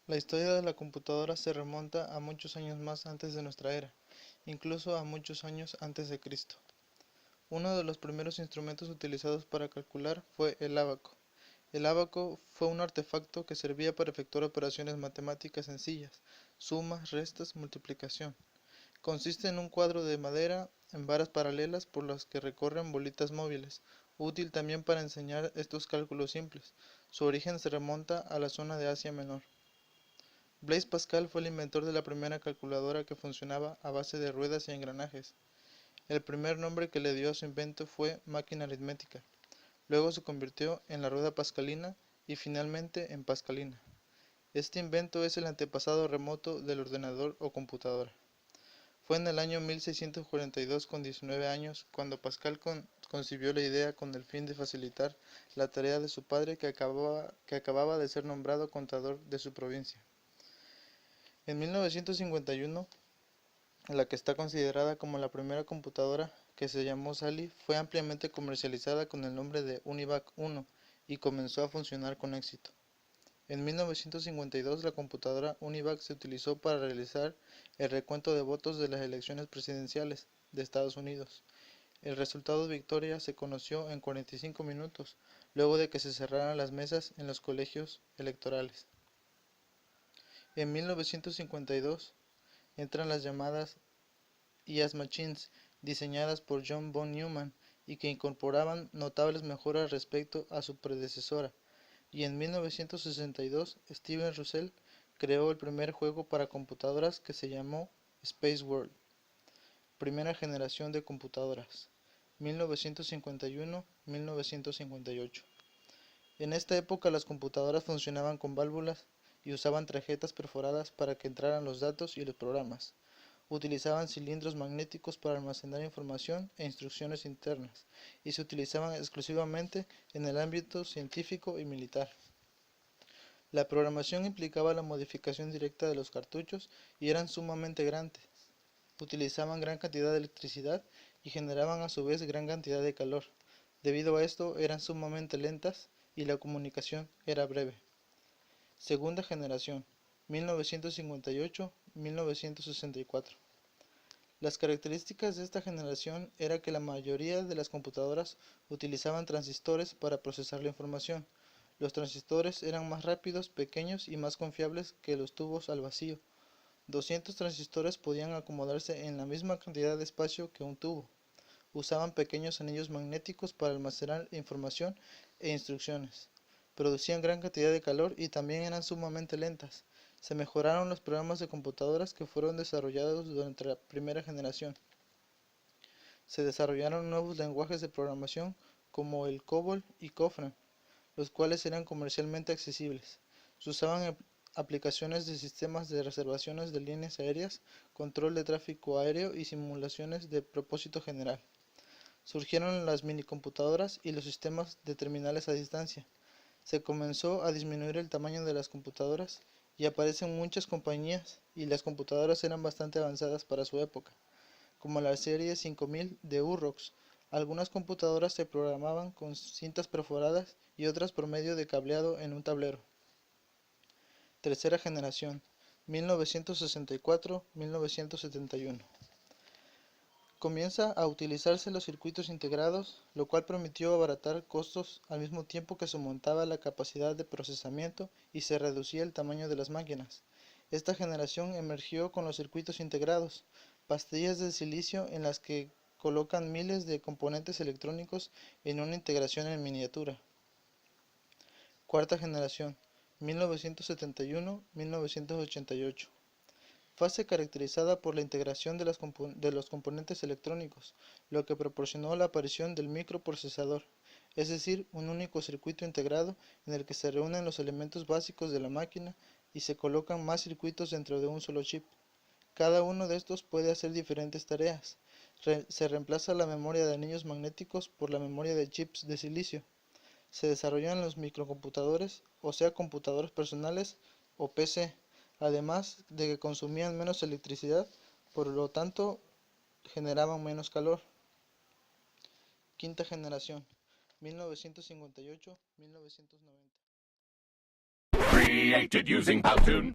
La historia de la computadora se remonta a muchos años más antes de nuestra era, incluso a muchos años antes de Cristo. Uno de los primeros instrumentos utilizados para calcular fue el ábaco. El ábaco fue un artefacto que servía para efectuar operaciones matemáticas sencillas, sumas, restas, multiplicación. Consiste en un cuadro de madera en varas paralelas por las que recorren bolitas móviles, útil también para enseñar estos cálculos simples. Su origen se remonta a la zona de Asia Menor. Blaise Pascal fue el inventor de la primera calculadora que funcionaba a base de ruedas y engranajes. El primer nombre que le dio a su invento fue máquina aritmética. Luego se convirtió en la rueda pascalina y finalmente en pascalina. Este invento es el antepasado remoto del ordenador o computadora. Fue en el año 1642, con 19 años, cuando Pascal concibió la idea con el fin de facilitar la tarea de su padre que acababa de ser nombrado contador de su provincia. En 1951, la que está considerada como la primera computadora, que se llamó Sally, fue ampliamente comercializada con el nombre de UNIVAC 1 y comenzó a funcionar con éxito. En 1952, la computadora UNIVAC se utilizó para realizar el recuento de votos de las elecciones presidenciales de Estados Unidos. El resultado de victoria se conoció en 45 minutos, luego de que se cerraran las mesas en los colegios electorales. En 1952 entran las llamadas IAS Machines, diseñadas por John von Neumann y que incorporaban notables mejoras respecto a su predecesora, y en 1962 Steven Russell creó el primer juego para computadoras que se llamó Space World. Primera generación de computadoras, 1951-1958. En esta época las computadoras funcionaban con válvulas y usaban tarjetas perforadas para que entraran los datos y los programas. Utilizaban cilindros magnéticos para almacenar información e instrucciones internas, y se utilizaban exclusivamente en el ámbito científico y militar. La programación implicaba la modificación directa de los cartuchos y eran sumamente grandes. Utilizaban gran cantidad de electricidad y generaban a su vez gran cantidad de calor. Debido a esto eran sumamente lentas y la comunicación era breve. Segunda generación, 1958-1964. Las características de esta generación era que la mayoría de las computadoras utilizaban transistores para procesar la información. Los transistores eran más rápidos, pequeños y más confiables que los tubos al vacío. 200 transistores podían acomodarse en la misma cantidad de espacio que un tubo. Usaban pequeños anillos magnéticos para almacenar información e instrucciones. Producían gran cantidad de calor y también eran sumamente lentas. Se mejoraron los programas de computadoras que fueron desarrollados durante la primera generación. Se desarrollaron nuevos lenguajes de programación como el COBOL y COFRAN, los cuales eran comercialmente accesibles. Se usaban aplicaciones de sistemas de reservaciones de líneas aéreas, control de tráfico aéreo y simulaciones de propósito general. Surgieron las minicomputadoras y los sistemas de terminales a distancia. Se comenzó a disminuir el tamaño de las computadoras y aparecen muchas compañías, y las computadoras eran bastante avanzadas para su época, como la serie 5000 de Urrox. Algunas computadoras se programaban con cintas perforadas y otras por medio de cableado en un tablero. Tercera generación, 1964-1971. Comienza a utilizarse los circuitos integrados, lo cual permitió abaratar costos al mismo tiempo que se aumentaba la capacidad de procesamiento y se reducía el tamaño de las máquinas. Esta generación emergió con los circuitos integrados, pastillas de silicio en las que colocan miles de componentes electrónicos en una integración en miniatura. Cuarta generación, 1971-1988. Fase caracterizada por la integración de los componentes electrónicos, lo que proporcionó la aparición del microprocesador, es decir, un único circuito integrado en el que se reúnen los elementos básicos de la máquina y se colocan más circuitos dentro de un solo chip. Cada uno de estos puede hacer diferentes tareas. Se reemplaza la memoria de anillos magnéticos por la memoria de chips de silicio. Se desarrollan los microcomputadores, o sea, computadores personales o PC, además de que consumían menos electricidad, por lo tanto generaban menos calor. Quinta generación, 1958-1990. created using Powtoon.